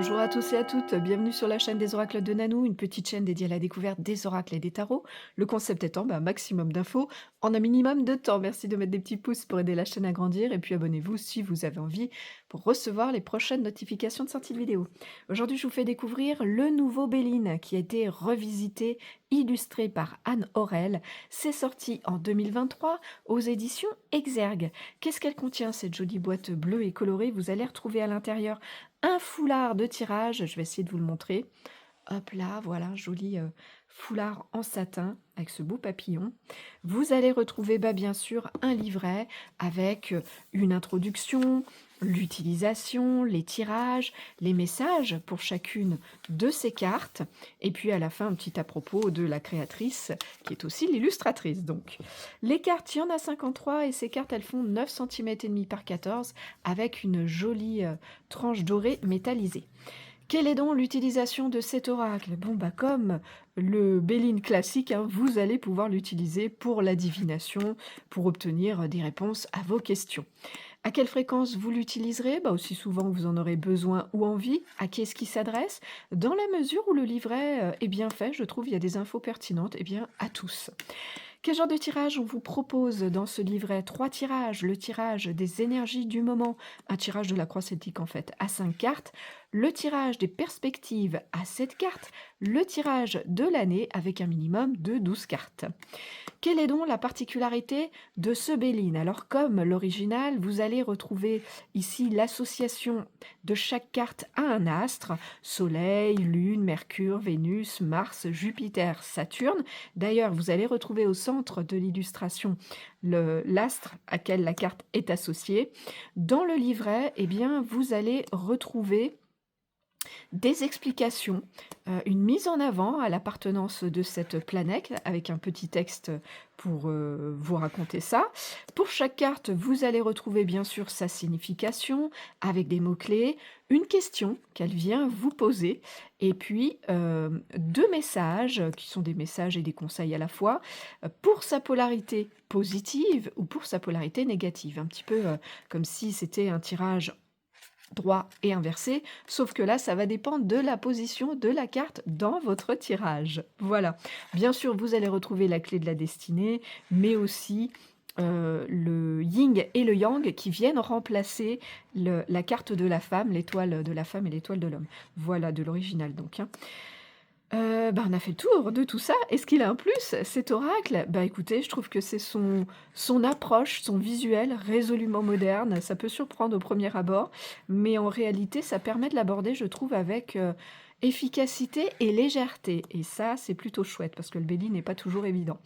Bonjour à tous et à toutes, bienvenue sur la chaîne des oracles de Nanou, une petite chaîne dédiée à la découverte des oracles et des tarots. Le concept étant un maximum d'infos en un minimum de temps. Merci de mettre des petits pouces pour aider la chaîne à grandir et puis abonnez-vous si vous avez envie pour recevoir les prochaines notifications de sortie de vidéo. Aujourd'hui, je vous fais découvrir le nouveau Béline qui a été revisité, illustré par Anne Aurel. C'est sorti en 2023 aux éditions Exergue. Qu'est-ce qu'elle contient cette jolie boîte bleue et colorée? Vous allez retrouver à l'intérieur un foulard de tirage, je vais essayer de vous le montrer. Hop là, voilà, joli foulard en satin avec ce beau papillon. Vous allez retrouver bien sûr un livret avec une introduction, l'utilisation, les tirages, les messages pour chacune de ces cartes. Et puis à la fin, un petit à propos de la créatrice qui est aussi l'illustratrice. Donc, les cartes, il y en a 53 et ces cartes, elles font 9 cm et demi par 14 avec une jolie tranche dorée métallisée. Quelle est donc l'utilisation de cet oracle? Bon, comme le Béline classique, vous allez pouvoir l'utiliser pour la divination, pour obtenir des réponses à vos questions. À quelle fréquence vous l'utiliserez? Aussi souvent que vous en aurez besoin ou envie. À qui est-ce qui s'adresse? Dans la mesure où le livret est bien fait, je trouve il y a des infos pertinentes, à tous. Quel genre de tirage on vous propose dans ce livret? 3 tirages, le tirage des énergies du moment, un tirage de la croix celtique en fait, à 5 cartes, le tirage des perspectives à 7 cartes, le tirage de l'année avec un minimum de 12 cartes. Quelle est donc la particularité de ce Béline? Alors comme l'original, vous allez retrouver ici l'association de chaque carte à un astre, Soleil, Lune, Mercure, Vénus, Mars, Jupiter, Saturne. D'ailleurs, vous allez retrouver au centre de l'illustration l'astre à quel la carte est associée. Dans le livret, vous allez retrouver des explications, une mise en avant à l'appartenance de cette planète avec un petit texte pour vous raconter ça. Pour chaque carte, vous allez retrouver bien sûr sa signification avec des mots-clés, une question qu'elle vient vous poser et puis 2 messages qui sont des messages et des conseils à la fois pour sa polarité positive ou pour sa polarité négative. Un petit peu comme si c'était un tirage droit et inversé, sauf que là, ça va dépendre de la position de la carte dans votre tirage. Voilà. Bien sûr, vous allez retrouver la clé de la destinée, mais aussi le yin et le yang qui viennent remplacer la carte de la femme, l'étoile de la femme et l'étoile de l'homme. Voilà, de l'original donc. On a fait le tour de tout ça. Est-ce qu'il a un plus, cet oracle? Écoutez, je trouve que c'est son approche, son visuel résolument moderne. Ça peut surprendre au premier abord, mais en réalité, ça permet de l'aborder, je trouve, avec efficacité et légèreté. Et ça, c'est plutôt chouette, parce que le Béline n'est pas toujours évident.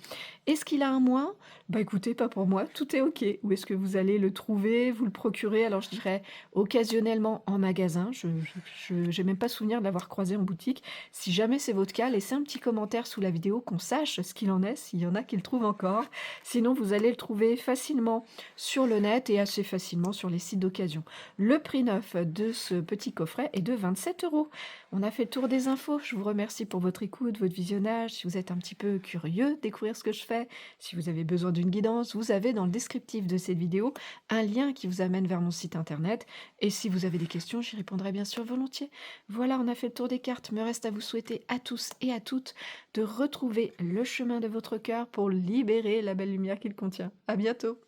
Est-ce qu'il a un moins? Écoutez, pas pour moi, tout est OK. Où est-ce que vous allez le trouver, vous le procurer? Alors je dirais occasionnellement en magasin. Je n'ai même pas souvenir de l'avoir croisé en boutique. Si jamais c'est votre cas, laissez un petit commentaire sous la vidéo qu'on sache ce qu'il en est, s'il y en a qui le trouvent encore. Sinon, vous allez le trouver facilement sur le net et assez facilement sur les sites d'occasion. Le prix neuf de ce petit coffret est de 27 €. On a fait le tour des infos. Je vous remercie pour votre écoute, votre visionnage. Si vous êtes un petit peu curieux de découvrir ce que je fais, si vous avez besoin d'une guidance, vous avez dans le descriptif de cette vidéo un lien qui vous amène vers mon site internet. Et si vous avez des questions, j'y répondrai bien sûr volontiers. Voilà, on a fait le tour des cartes. Me reste à vous souhaiter à tous et à toutes de retrouver le chemin de votre cœur pour libérer la belle lumière qu'il contient. À bientôt!